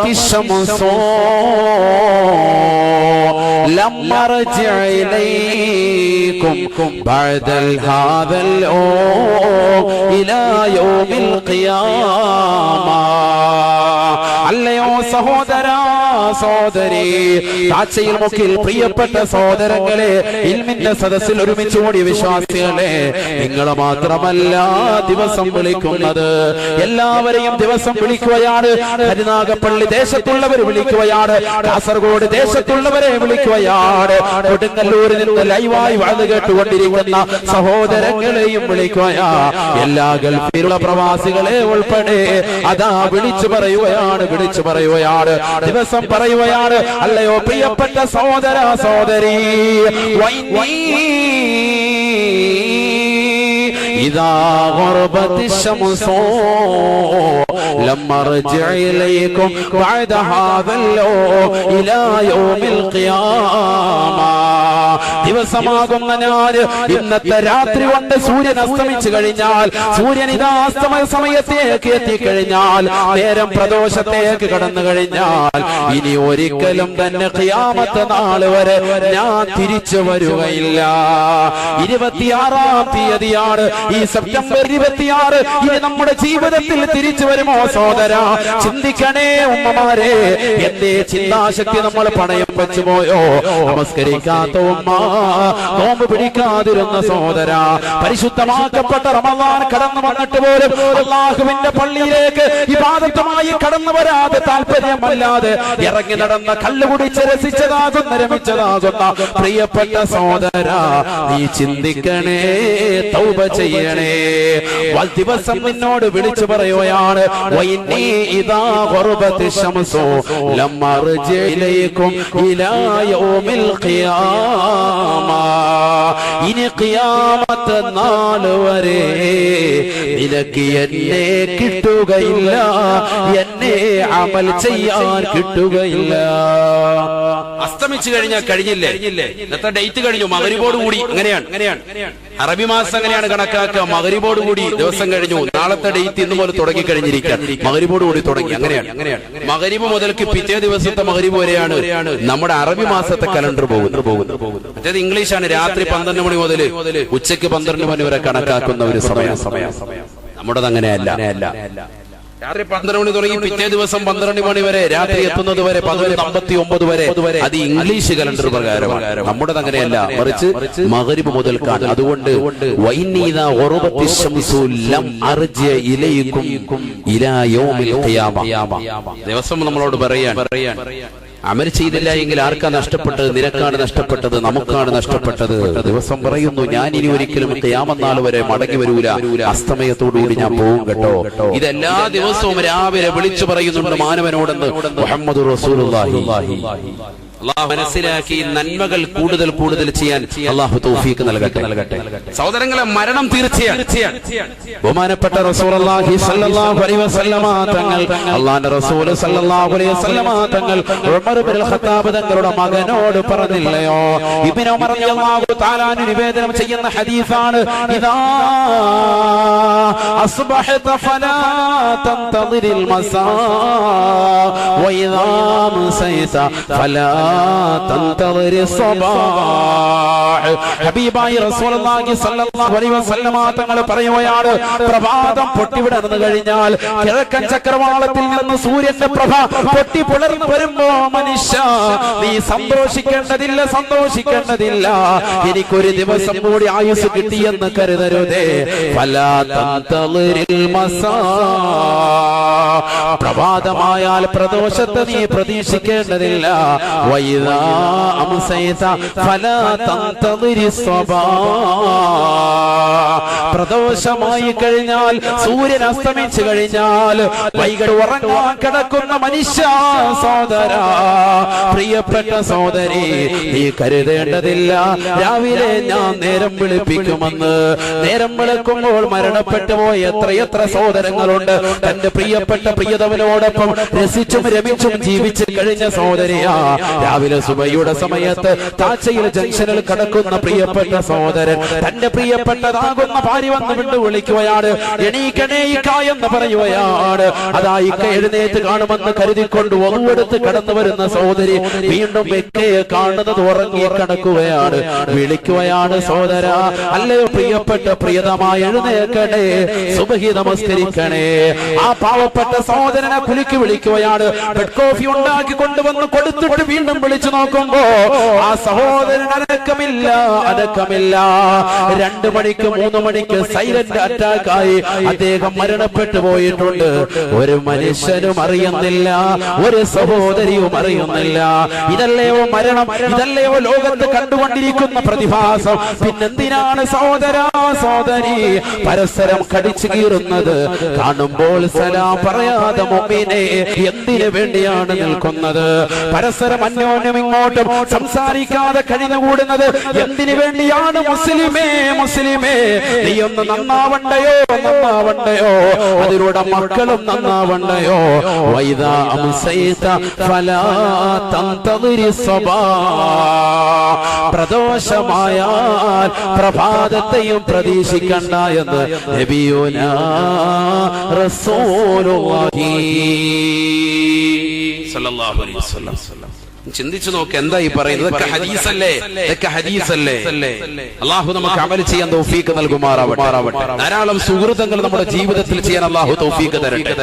الشمس لما رجع إليكم بعد هذا إلى يوم القيامة. അല്ലയോ സഹോദര സഹോദരി, താഴ്ചയിൽ മുക്കിൽ പ്രിയപ്പെട്ട സഹോദരങ്ങളെ, ഇൽമിന്റെ സദസ്സിൽ ഒരുമിച്ച് കൂടിയ വിശ്വാസികളെ, നിങ്ങൾ മാത്രമല്ല ദിവസം വിളിക്കുന്നത്, എല്ലാവരെയും ദിവസം വിളിക്കുകയാണ്. കരുനാഗപ്പള്ളി ദേശത്തുള്ളവർ വിളിക്കുകയാണ്, കാസർഗോഡ് ദേശത്തുള്ളവരെ വിളിക്കുകയാണ്, കൊടുങ്ങല്ലൂരിൽ നിന്ന് ലൈവായി വാഴ്ന്നു കേട്ടുകൊണ്ടിരിക്കുന്ന സഹോദരങ്ങളെയും വിളിക്കുകയാ, എല്ലാ ഗൾഫിലുള്ള പ്രവാസികളെ ഉൾപ്പെടെ അതാ വിളിച്ചു പറയുകയാണ്, വിളിച്ചു പറയുകയാണ്, ദിവസം പറയുകയാണ്. അല്ലയോ പ്രിയപ്പെട്ട സഹോദര സഹോദരി, إذا غربت الشمس لما رجع إليكم بعد هذا إلى يوم القيامة. ദിവസമാകുന്ന ഞാൻ ഇന്നത്തെ രാത്രി കൊണ്ട് സൂര്യൻ അസ്തമിച്ചു കഴിഞ്ഞാൽ, സൂര്യൻ ഇതാ അസ്തമയ സമയത്തേക്ക് എത്തിക്കഴിഞ്ഞാൽ, നേരം പ്രദോഷത്തേക്ക് കടന്നു കഴിഞ്ഞാൽ, ഇനി ഒരിക്കലും തന്നെ ഖിയാമത്ത് നാൾ വരെ ഞാൻ തിരിച്ചു വരികയില്ല. 26-ാം തീയതിയാണ് ഈ സെപ്റ്റംബർ 26. ഇനി നമ്മുടെ ജീവിതത്തിൽ തിരിച്ചു വരുമോ സഹോദര? ചിന്തിക്കണേ ഉമ്മമാരെ, എന്തേ ചിന്താശക്തി നമ്മൾ പണയം വെച്ചു പോയോ? നമസ്കരിക്കാത്ത ഉമ്മ, നോമ്പ് പിടിക്കാതിരുന്ന സഹോദര, പരിശുദ്ധമാക്കപ്പെട്ട റമളാൻ കടന്നു വന്നിട്ട് പോലും അല്ലാഹുവിന്റെ പള്ളിയിലേക്ക് ഇബാദത്തുമായി കടന്നു വരാതെ, താല്പര്യമല്ലാതെ ഇറങ്ങി നടന്ന, കള്ളുകുടിച്ച് രസിച്ചതാകുന്ന, രമിച്ചതാകുന്ന പ്രിയപ്പെട്ട സഹോദര, നീ ചിന്തിക്കണേ, തൗബ ചെയ്യണേ. ദിവസം നിന്നോട് വിളിച്ചു പറയുകയാണ്, ഇനി ഖിയാമത്ത് നാൾ വരെ നിനക്ക് എന്നെ കിട്ടുകയില്ല, എന്നെ അമൽ ചെയ്യാൻ കിട്ടുകയില്ല. അസ്തമിച്ചു കഴിഞ്ഞാൽ കഴിഞ്ഞില്ലേ, ഇന്നത്തെ ഡേറ്റ് കഴിഞ്ഞു, മഗ്‌രിബോട് കൂടി. അങ്ങനെയാണ് അറബി മാസം അങ്ങനെയാണ് കണക്കാക്കുക. മഗ്‌രിബോട് കൂടി ദിവസം കഴിഞ്ഞു, നാളത്തെ ഡേറ്റ് ഇന്ന് പോലെ തുടങ്ങി കഴിഞ്ഞിരിക്കാൻ, മഗ്‌രിബോട് കൂടി തുടങ്ങി. അങ്ങനെയാണ് മഗ്‌രിബ് മുതൽക്ക് പിറ്റേ ദിവസത്തെ മഗ്‌രിബ് വരെയാണ് നമ്മുടെ അറബി മാസത്തെ കലണ്ടർ പോകുന്നത്. മറ്റേത് ഇംഗ്ലീഷാണ്. രാത്രി 12 മണി മുതൽ ഉച്ചയ്ക്ക് 12 മണി വരെ കണക്കാക്കുന്ന ഒരു സമയം. നമ്മുടേത് അങ്ങനെയല്ല. രാത്രി 12 മണി തുടങ്ങി പിറ്റേ ദിവസം 12 മണി വരെ, രാത്രി എത്തുന്നത് വരെ 11:59 വരെ, അത് ഇംഗ്ലീഷ് കലണ്ടർ പ്രകാരമാണ്. നമ്മുടെ അങ്ങനെയല്ല, മറിച്ച് മഗ്‌രിബ് മുതൽക്കാണ്. അതുകൊണ്ട് ദിവസം നമ്മളോട് പറയാൻ, അമൽ ചെയ്തില്ല എങ്കിൽ ആർക്കാ നഷ്ടപ്പെട്ടത്? നിനക്കാണ് നഷ്ടപ്പെട്ടത്, നമുക്കാണ് നഷ്ടപ്പെട്ടത്. ദിവസം പറയുന്നു, ഞാൻ ഇനി ഒരിക്കലും ഖിയാമത്ത് നാൾ വരെ മടങ്ങി വരൂല, അസ്തമയത്തോടുകൂടി ഞാൻ പോകും കേട്ടോ. ഇതെല്ലാ ദിവസവും രാവിലെ വിളിച്ചു പറയുന്നുണ്ട് മാനവനോടെന്ന് മുഹമ്മദ് റസൂലുള്ളാഹി. അല്ലാഹു മനസ്സിലാക്കി നന്മകൾ കൂടുതൽ കൂടുതൽ ചെയ്യാൻ അല്ലാഹു തൗഫീഖ് നൽകട്ടെ. സഹോദരങ്ങളെ, മരണം തീർച്ചയാണ്. ബഹുമാനപ്പെട്ട റസൂലുള്ളാഹി സ്വല്ലല്ലാഹു അലൈഹി വസല്ലമ തങ്ങൾ, അല്ലാഹുവിന്റെ റസൂൽ സ്വല്ലല്ലാഹു അലൈഹി വസല്ലമ തങ്ങൾ ഉമർ ഇബ്നുൽ ഖത്താബ് തങ്ങളുടെ മകനോട് പറഞ്ഞില്ലയോ? ഇബ്നു ഉമർ റളിയല്ലാഹു തആല നിവേദനം ചെയ്യുന്ന ഹദീസാണ്, ഇദാ അസ്ബഹത ഫലാ തന്തദിരിൽ മസാ വഇദാ അംസൈത ഫലാ തന്തദിരി സ്വബാഹ്. ഹബീബായ റസൂലുള്ളാഹി സ്വല്ലല്ലാഹു അലൈഹി വസല്ലമ തങ്ങൾ പറയുകയാണ്, പ്രഭാതം പൊട്ടിവിടർന്നു കഴിഞ്ഞാൽ, കിഴക്കൻ ചക്രവാളത്തിൽ നിന്ന് സൂര്യന്റെ പ്രഭ പൊട്ടി പുലർന്നു വരുമ്പോ, മനുഷ്യ നീ സന്തോഷിക്കേണ്ടതില്ല, സന്തോഷിക്കേണ്ടതില്ല, എനിക്കൊരു ദിവസം കൂടി ആയുസ് കിട്ടിയെന്ന് കരുതരുതേ. ഫലാ തന്തദിരിൽ മസാ, പ്രഭാതമായാൽ പ്രദോഷത്തെ നീ പ്രതീക്ഷിക്കേണ്ടതില്ല. വഇദാ അംസൈത ഫലാ തന്തദിരി സ്വബാഹ്, പ്രദോഷമായി കഴിഞ്ഞാൽ, സൂര്യൻ അസ്തമിച്ചു കഴിഞ്ഞാൽ, വൈകിട്ട് ഉറങ്ങാൻ കിടക്കുന്ന മനുഷ്യ സഹോദര, പ്രിയപ്പെട്ട സഹോദരി, നീ കരുതേണ്ടതില്ല രാവിലെ ഞാൻ നേരം വിളിപ്പിക്കുമെന്ന്. നേരം വിളിക്കുമ്പോൾ മരണപ്പെട്ടു പോയ പോയ എത്രയെത്ര സഹോദരങ്ങളുണ്ട്. തന്റെ പ്രിയപ്പെട്ട പ്രിയതമനോടൊപ്പം രസിച്ചും രമിച്ചും ജീവിച്ച് കഴിഞ്ഞ സഹോദരിയാ. രാവിലെ സുബഹിയുടെ സമയത്ത് താച്ചയിൽ ജംഗ്ഷനിൽ കടക്കുന്ന പ്രിയപ്പെട്ട സഹോദരൻ തന്റെ പ്രിയപ്പെട്ടതാകുന്ന ഭാര്യ വന്ന് വിട്ടു വിളിക്കുകയാണ്. എണീക്കണേ ഇക്ക എന്ന് പറയുകയാണ്. അതാ ഇക്ക എഴുന്നേറ്റ് കാണുമെന്ന് കരുതിക്കൊണ്ട് ഒന്നുകൊടുത്ത് കടന്നു വരുന്ന സഹോദരി വീണ്ടും ഇക്കയെ കാണുന്നത് ഉറങ്ങി കിടക്കുകയാണ്. വിളിക്കുകയാണ്, സഹോദര അല്ലയോ പ്രിയപ്പെട്ട പ്രിയതമായി എഴുന്നേൽക്കണേ, സുബഹി നമസ്കരിക്കണേ. ആ പാവപ്പെട്ട സഹോദരനെ കുലുക്കി വിളിക്കുകയാണ്. ബെഡ് കോഫി ഉണ്ടാക്കി കൊണ്ടുവന്ന് കൊടുത്തിട്ട് വീണ്ടും വിളിച്ചു നോക്കുമ്പോ ആ സഹോദരൻ അനക്കമില്ല. 2 മണിക്ക് 3 മണിക്ക് സൈലന്റ് അറ്റാക്ക് ആയി അദ്ദേഹം മരണപ്പെട്ടു പോയിട്ടുണ്ട്. ഒരു മനുഷ്യനും അറിയുന്നില്ല, ഒരു സഹോദരിയും അറിയുന്നില്ല. ഇതല്ലയോ മരണം, ഇതല്ലയോ ലോകത്ത് കണ്ടുകൊണ്ടിരിക്കുന്ന പ്രതിഭാസം. പിന്നെന്തിനാണ് സഹോദരി പരസ്പരം കടിച്ചു കീറുന്നത്? കാണുമ്പോൾ സലാം പറയാതെ മുഅ്മിനേ എന്തിനു വേണ്ടിയാണ് നിൽക്കുന്നത്? പരസ്പരം അന്യോന്യം ഇങ്ങോട്ടും സംസാരിക്കാതെ കഴിഞ്ഞുകൂടുന്നത് എന്തിനു വേണ്ടിയാണ്? മുസ്ലിമേ നീ ഒന്ന് നന്നാവണ്ടയോ? അതിലൂടെ മക്കളും നന്നാവണ്ടയോ? വൈദാ അംസൈത ഫലാ തന്തദിരി സബാ. പ്രദോഷമായാൽ പ്രഭാതത്തെയും പ്രതീക്ഷിക്കണ്ട എന്ന് നബിയുനാ റസൂലുള്ളാഹി സ്വല്ലല്ലാഹു അലൈഹി വസല്ലം. ചിന്തിച്ചു നോക്ക്, എന്താ ഈ പറയുന്നത്? ഇതൊക്കെ ഹദീസല്ലേ? അല്ലാഹു നമുക്ക് അമൽ ചെയ്യാൻ തൗഫീഖ് നൽകുമാറാവട്ടെ. ധാരാളം സുഹൃത്തുക്കൾ നമ്മുടെ ജീവിതത്തിൽ ചെയ്യാൻ അല്ലാഹു തൗഫീഖ് തരട്ടെ.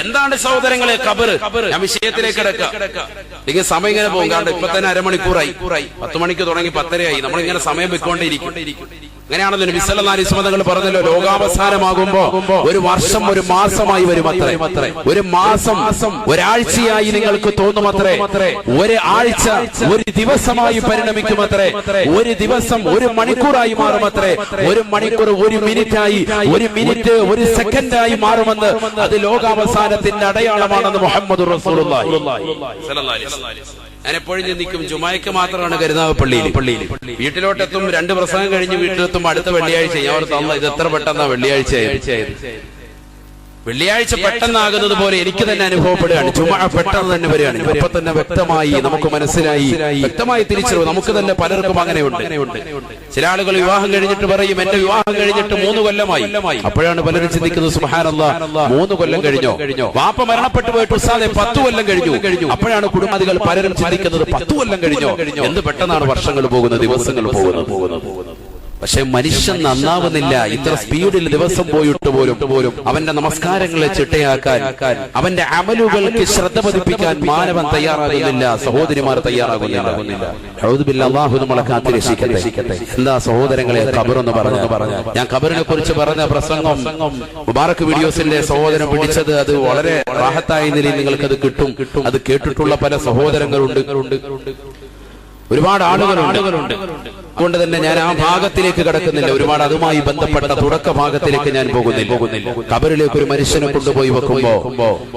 എന്താണ് സഹോദരങ്ങളെ ഖബർ? ഞാൻ വിഷയത്തിലേക്ക് കിടക്കാം. ഇങ്ങനെ സമയം ഇങ്ങനെ പോകും. കാരണം ഇപ്പൊ തന്നെ അരമണിക്കൂറായി. 10 മണിക്ക് തുടങ്ങി 10:30 ആയി. നമ്മളിങ്ങനെ സമയം വെക്കൊണ്ടേയിരിക്കും. അങ്ങനെയാണല്ലോ നബി സല്ലല്ലാഹു അലൈഹി വസല്ലം തങ്ങൾ പറഞ്ഞല്ലോ, ലോകാവസാനമാകുമ്പോ ഒരു വർഷം ഒരു മാസമായി വരുമത്രേ. ഒരു മാസം ഒരാഴ്ചയായി നിങ്ങൾക്ക് തോന്നുമത്രേ. ഒരു ആഴ്ച ഒരു ദിവസമായി പരിണമിക്കുമത്രേ. ഒരു ദിവസം ഒരു മണിക്കൂറായി മാറുമത്രേ. ഒരു മണിക്കൂർ ഒരു മിനിറ്റായി, ഒരു മിനിറ്റ് ഒരു സെക്കൻഡായി മാറുമെന്ന്. അത് ലോകാവസാനത്തിന്റെ അടയാളമാണെന്ന് മുഹമ്മദ് റസൂലുള്ളാഹി സ്വല്ലല്ലാഹു അലൈഹി വസല്ലം. ഞാൻ എപ്പോഴും ചിന്തിക്കും, ജുമായ്ക്ക് മാത്രമാണ് കരുനാഗപ്പള്ളിയിൽ. വീട്ടിലോട്ടെത്തും, 2 പ്രസംഗം കഴിഞ്ഞ് വീട്ടിലെത്തും അടുത്ത വെള്ളിയാഴ്ച. ഞാൻ ഓർത്ത് അല്ലാഹ് ഇത് എത്ര പെട്ടെന്നാ വെള്ളിയാഴ്ച പെട്ടെന്നാകുന്നത് പോലെ എനിക്ക് തന്നെ അനുഭവപ്പെടുകയാണ്. ജുമുഅ പെട്ടെന്ന് തന്നെ വരികയാണ്. ഇപ്പൊ തന്നെ വ്യക്തമായി നമുക്ക് മനസ്സിലായി, വ്യക്തമായി തിരിച്ചറിവ് നമുക്ക് തന്നെ പലർക്കും അങ്ങനെയുണ്ട്. ചില ആളുകൾ വിവാഹം കഴിഞ്ഞിട്ട് പറയും, എന്റെ വിവാഹം കഴിഞ്ഞിട്ട് 3 കൊല്ലമായി. അപ്പോഴാണ് പലരും ചിന്തിക്കുന്നത്, സുബ്ഹാനല്ലാഹ് 3 കൊല്ലം കഴിഞ്ഞോ? വാപ്പ മരണപ്പെട്ടു പോയിട്ട് ഉസ്താദേ 10 കൊല്ലം കഴിഞ്ഞു. അപ്പോഴാണ് കുടുംബാദികൾ പലരും ചിന്തിക്കുന്നത് 10 കൊല്ലം കഴിഞ്ഞോ? എന്ത് പെട്ടെന്നാണ് വർഷങ്ങൾ പോകുന്നത്, ദിവസങ്ങൾ പോകുന്നത്. പക്ഷെ മനുഷ്യൻ നന്നാവുന്നില്ല. ഇത്ര സ്പീഡിൽ ദിവസം പോയിട്ട് പോലും അവന്റെ നമസ്കാരങ്ങളെ ചിട്ടയാക്കാൻ, അവന്റെ അമലുകൾക്ക് ശ്രദ്ധ പതിപ്പിക്കാൻ മാനവൻ തയ്യാറാകുന്നില്ല, സഹോദരിമാർ തയ്യാറാകുന്നില്ല. അല്ലാഹു നമ്മളെ കാത്തിരക്ഷിക്കട്ടെ. എന്താ സഹോദരങ്ങളെ ഖബർ എന്ന് പറഞ്ഞു? ഞാൻ ഖബറിനെ കുറിച്ച് പറഞ്ഞ പ്രസംഗം മുബാറക് വീഡിയോസിന്റെ സഹോദരൻ പിടിച്ചത്, അത് വളരെ റാഹത്തായ നിലയിൽ നിങ്ങൾക്കത് കിട്ടും. അത് കേട്ടിട്ടുള്ള പല സഹോദരങ്ങളുണ്ട്, ഒരുപാട് ആളുകളുണ്ട്. അതുകൊണ്ട് തന്നെ ഞാൻ ആ ഭാഗത്തിലേക്ക് കടക്കുന്നില്ല. ഒരുപാട് അതുമായി ബന്ധപ്പെട്ട തുടക്ക ഭാഗത്തിലേക്ക് ഞാൻ പോകുന്നില്ല. ഖബറിലേക്ക് ഒരു മനുഷ്യനെ കൊണ്ടുപോയി വെക്കുമ്പോ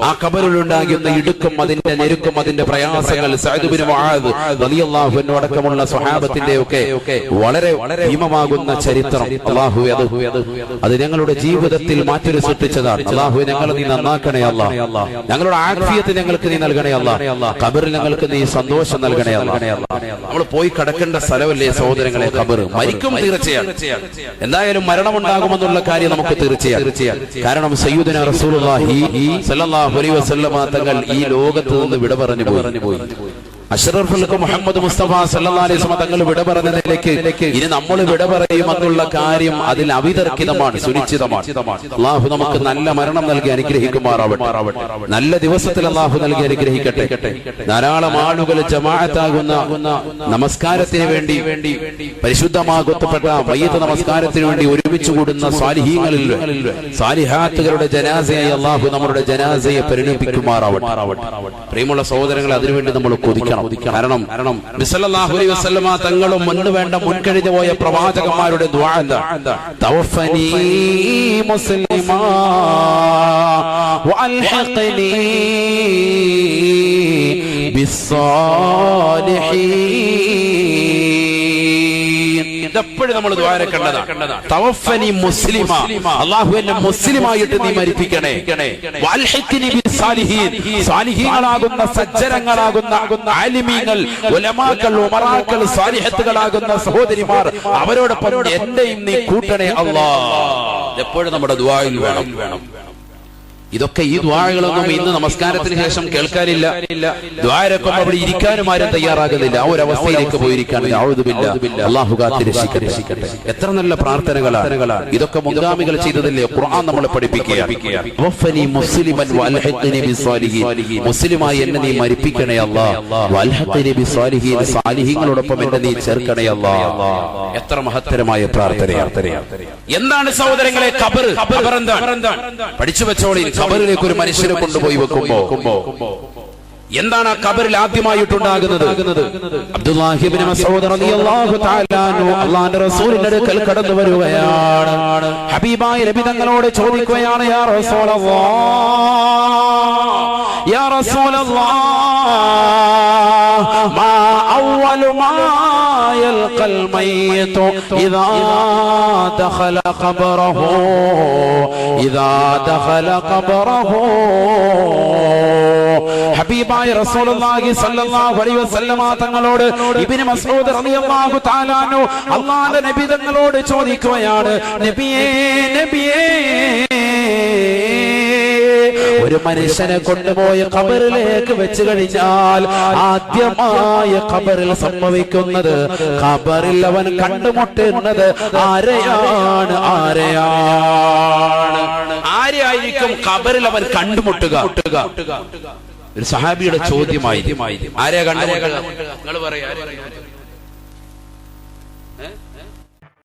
ആ ഖബറിൽ ഉണ്ടാകുന്ന ഇടുക്കം, അതിന്റെ ഞെരുക്കം, അതിന്റെ പ്രയാസങ്ങൾ, സഅദ് ഇബ്നു മുആദ് റളിയല്ലാഹു അൻഹു അടക്കമുള്ള സ്വഹാബത്തിന്റെ ഒക്കെ വളരെ ഭീമമാകുന്ന ചരിത്രം. അല്ലാഹു അത് ഞങ്ങളുടെ ജീവിതത്തിൽ മാറ്റൊരു സൃഷ്ടിച്ചതാണ്. അല്ലാഹു ഞങ്ങളെ നീ നന്നാക്കണേ അല്ലാഹ്. ഞങ്ങളുടെ ആഫിയത്ത് ഞങ്ങൾക്ക് നീ നൽകണേ അല്ലാഹ്. ഖബറിൽ ഞങ്ങൾക്ക് നീ സന്തോഷം നൽകണേ അല്ലാഹ്. നമ്മൾ പോയി കടക്കേണ്ട സ്ഥലമല്ലേ സഹോദരങ്ങളെ ഖബർ? മരിക്കും തീർച്ചയാണ്. എന്തായാലും മരണമുണ്ടാകുമെന്നുള്ള കാര്യം നമുക്ക് തീർച്ചയാണ്. കാരണം സയ്യിദുനാ റസൂലുള്ളാഹി സ്വല്ലല്ലാഹു അലൈഹി വസല്ലം തങ്ങൾ ഈ ലോകത്ത് നിന്ന് വിട പറഞ്ഞു പോയി. അഷ്റഫുൽ ഖൽഖ് മുഹമ്മദ് മുസ്തഫ സല്ലല്ലാഹു അലൈഹി വസല്ലം തങ്ങൾ വിട പറഞ്ഞതിലേക്ക് ഇനി നമ്മൾ വിട പറയുമെന്നുള്ള കാര്യം അതിൽ അവിതർക്കിതമാണ്, സുനിശ്ചിതമാണ്. അല്ലാഹു നമുക്ക് നല്ല മരണം നൽകി അനുഗ്രഹിക്കുമാറാവട്ടെ. നല്ല ദിവസത്തിൽ അല്ലാഹു നൽകി അനുഗ്രഹിക്കട്ടെ. ധാരാളം ആളുകൾ ജമാഅത്താകുന്ന നമസ്കാരത്തിന് വേണ്ടി, പരിശുദ്ധമാകപ്പെട്ട മയ്യിത്ത് നമസ്കാരത്തിന് വേണ്ടി ഒരുമിച്ച് കൂടുന്ന സ്വാലിഹീങ്ങളിൽ സാലിഹാത്തുകളുടെ ജനാസയായി അല്ലാഹു നമ്മുടെ ജനാസയെ പരിണമിപ്പിക്കുമാറാവട്ടെ. പ്രിയമുള്ള സഹോദരങ്ങളെ, അതിനുവേണ്ടി നമ്മൾ കൊതിക്കണം. കാരണം നബി സല്ലല്ലാഹു അലൈഹി വസല്ലമ തങ്ങളും മുൻപ് വേണ്ട മുൻകഴിഞ്ഞു പോയ പ്രവാചകന്മാരുടെ ദുആ എന്താ? തവഫനി മുസ്ലിമാ വഅൽഹിഖ്നി ബിസ്സാലിഹീൻ. ഇതെപ്പോഴും നമ്മൾ ദ്വാരക്കേണ്ടതാണ്. തവഫനി മുസ്ലിമ, അല്ലാഹു എന്നെ മുസ്ലിമായിട്ട് നീ മരിപ്പിക്കണേ. വൽഹിഖ്നി ബിസ്സാലിഹീൻ, സാലിഹീങ്ങളാകുന്ന സജ്ജനങ്ങളാകുന്ന ആലിമീങ്ങൾ, ഉലമാക്കൾ, ഉമറാക്കൾ, സാലിഹത്തുകളാകുന്ന സഹോദരിമാർ, അവരോടൊപ്പം എന്റെയും നീ കൂട്ടണേ അല്ലാഹ്. എപ്പോഴും നമ്മുടെ ദുആയിൽ വേണം. ഇതൊക്കെ ഈ ദുആകളൊന്നും ഇന്ന് നമസ്കാരത്തിന് ശേഷം കേൾക്കാനില്ല. ദുആരൊക്കെ അവിടെ ഇരിക്കാനും ആരും തയ്യാറാകുന്നില്ല. ആ ഒരു അവസ്ഥയിലേക്ക് പോയിരിക്കുകയാണ്. അഊദു ബില്ലാഹ്, അല്ലാഹു കാത്തിരക്ഷിക്കട്ടെ. എത്ര നല്ല പ്രാർത്ഥനകളാണ് ഇതൊക്കെ. മുൻഗാമികൾ ചെയ്തതല്ലേ ഖുർആൻ നമ്മളെ പഠിപ്പിക്കുകയാണ്. വഫനി മുസ്ലിമൻ വൽഹിഖ്നി ബിസ്സാലിഹീൻ, മുസ്ലിമായി എന്നെ നീ മരിപ്പിക്കണേ അല്ലാഹ്. വൽഹിഖ്നി ബിസ്സാലിഹീൻ, സാലിഹീങ്ങളോടൊപ്പം എന്നെ നീ ചേർക്കണേ അല്ലാഹ്. എത്ര മഹത്തരമായ പ്രാർത്ഥനയാണ്. എന്താണ് സഹോദരങ്ങളെ ഖബർ? ഖബർ എന്താണ്? പഠിച്ചു വെച്ചോളി. ഖബറിലേക്ക് ഒരു മനുഷ്യനെ കൊണ്ടുപോയി വെക്കുമ്പോ എന്താണ് ആ ഖബറിൽ ആദ്യമായിട്ടുണ്ടാകുന്നത്? അബ്ദുല്ലാഹി ഇബ്നു മസ്ഊദ് റളിയല്ലാഹു തആല അൻഹു അല്ലാഹുവിന്റെ റസൂലിന്റെ അടുക്കൽ കടന്നു വരുകയാണ്. ഹബീബായ നബി തങ്ങളോട് ചോദിക്കുകയാണ്, യാ റസൂലല്ലാഹ്, യാ റസൂലല്ലാഹ്, മാ അവ്വലു മാ യൽഖൽ മയ്യിതു ഇദാ ദഖല ഖബറഹു, ഇദാ ദഖല ഖബറഹു. ഹബീബായ റസൂലുള്ളാഹി സ്വല്ലല്ലാഹു അലൈഹി വസല്ലമ തങ്ങളോട് ഇബ്നു മസ്ഊദ് റളിയല്ലാഹു തആല അൻഹു അല്ലാഹുവിന്റെ നബി തങ്ങളോട് ചോദിക്കുകയാണ്, നബിയേ, ഒരു മനുഷ്യനെ കൊണ്ടുപോയ ഖബറിലേക്ക് വെച്ച് കഴിഞ്ഞാൽ ആദ്യമായ ഖബറിൽ സംഭവിക്കുന്നത്, ഖബറിൽ അവൻ കണ്ടുമുട്ടുന്നത് ആരെയായിരിക്കും ഖബറിൽ അവൻ കണ്ടുമുട്ടുക? ഒരു സഹാബിയുടെ ചോദ്യമായി, ആരെയാ കണ്ടുമുട്ടുക? നിങ്ങൾ പറയാ.